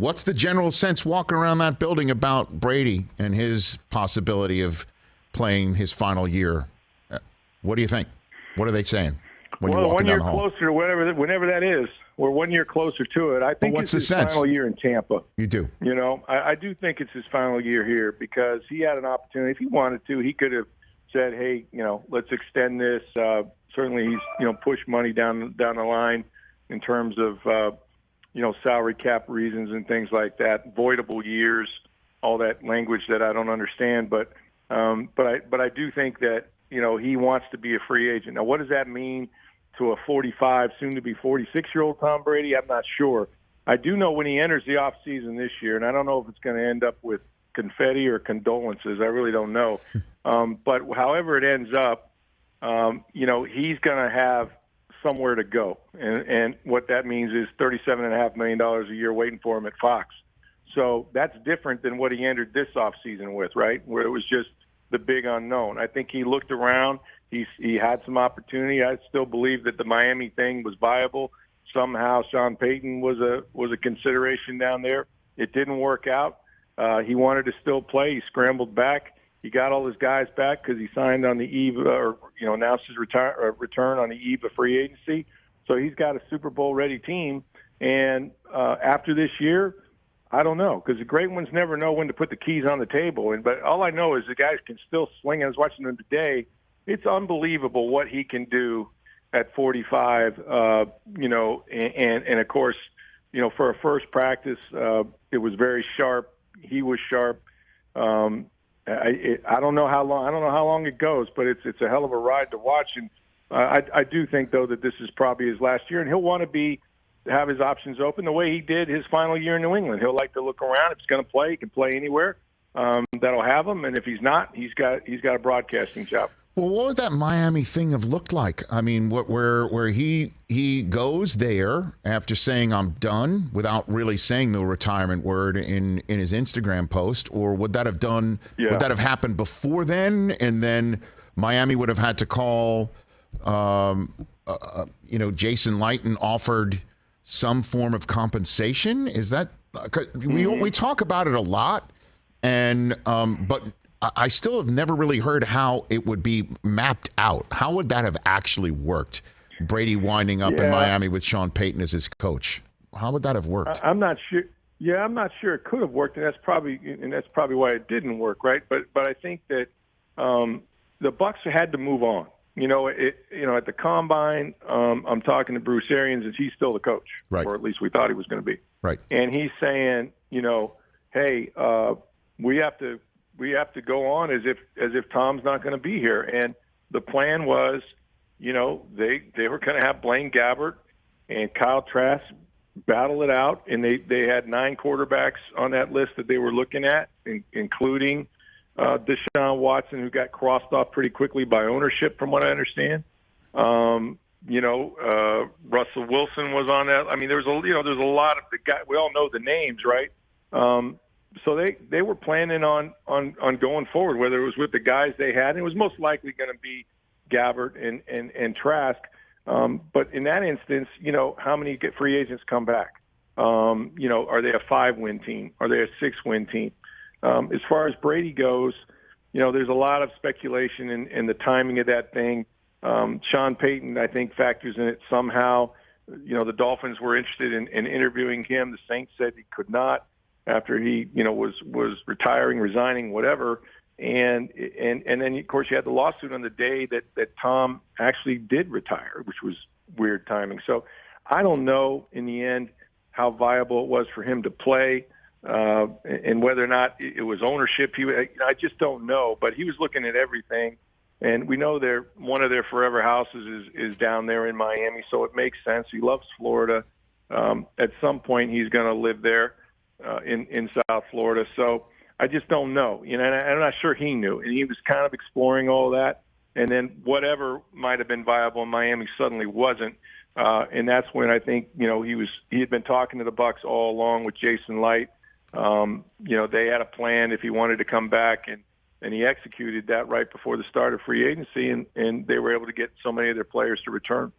What's the general sense walking around that building about Brady and his possibility of playing his final year? What do you think? What are they saying when you're walking 1 down year the hall? closer to whenever that is. We're 1 year closer to it. I think what's it's the his sense? final year in Tampa. You do? You know, I do think it's his final year here because he had an opportunity. If he wanted to, he could have said, hey, you know, let's extend this. Certainly he's, you know, pushed money down the line in terms of, you know, salary cap reasons and things like that, voidable years, all that language that I don't understand. But I do think that, you know, he wants to be a free agent. Now, what does that mean to a 45, soon to be 46-year-old Tom Brady? I'm not sure. I do know when he enters the offseason this year, and I don't know if it's going to end up with confetti or condolences. I really don't know. But however it ends up, you know, he's going to have somewhere to go. And what that means is $37.5 million a year waiting for him at Fox. So that's different than what he entered this offseason with, right, where it was just the big unknown. I think he looked around. He had some opportunity. I still believe that the Miami thing was viable. Somehow Sean Payton was a consideration down there. It didn't work out. He wanted to still play. He scrambled back. He got all his guys back because he signed on the eve, or you know, announced his return on the eve of free agency. So he's got a Super Bowl ready team. And after this year, I don't know, because the great ones never know when to put the keys on the table. But all I know is the guys can still swing. I was watching them today. It's unbelievable what he can do at 45. You know, and of course, you know, for a first practice, it was very sharp. He was sharp. I don't know how long. I don't know how long it goes, but it's a hell of a ride to watch. And I do think though that this is probably his last year, and he'll want to have his options open the way he did his final year in New England. He'll like to look around. If he's going to play, he can play anywhere. That'll have him, and if he's not, he's got a broadcasting job. Well, what would that Miami thing have looked like? I mean, where he goes there after saying I'm done without really saying the retirement word in his Instagram post, or would that have done? Yeah. Would that have happened before then, and then Miami would have had to call, you know, Jason Light and offered some form of compensation? Is that we talk about it a lot, and but I still have never really heard how it would be mapped out. How would that have actually worked? Brady winding up in Miami with Sean Payton as his coach. How would that have worked? I'm not sure. Yeah, I'm not sure it could have worked, and that's probably why it didn't work, right? But I think that the Bucs had to move on. You know, at the combine, I'm talking to Bruce Arians, and he's still the coach, right? Or at least we thought he was going to be, right? And he's saying, you know, hey, we have to go on as if Tom's not going to be here. And the plan was, you know, they were going to have Blaine Gabbert and Kyle Trask battle it out, and they had 9 quarterbacks on that list that they were looking at, including Deshaun Watson, who got crossed off pretty quickly by ownership, from what I understand. You know, Russell Wilson was on that. I mean, there's a lot of the guys. We all know the names, right? So they were planning on going forward, whether it was with the guys they had. And it was most likely going to be Gabbert and Trask. But in that instance, you know, how many free agents come back? You know, are they a 5-win team? Are they a 6-win team? As far as Brady goes, you know, there's a lot of speculation in the timing of that thing. Sean Payton, I think, factors in it somehow. You know, the Dolphins were interested in interviewing him. The Saints said he could not after he, you know, was retiring, resigning, whatever. And then, of course, you had the lawsuit on the day that Tom actually did retire, which was weird timing. So I don't know in the end how viable it was for him to play. And whether or not it was ownership, I just don't know. But he was looking at everything, and we know one of their forever houses is down there in Miami, so it makes sense. He loves Florida. At some point, he's going to live there in South Florida. So I just don't know. You know, and I'm not sure he knew, and he was kind of exploring all that. And then whatever might have been viable in Miami suddenly wasn't. And that's when I think, you know, he had been talking to the Bucs all along with Jason Light. You know, they had a plan if he wanted to come back, and he executed that right before the start of free agency, and they were able to get so many of their players to return.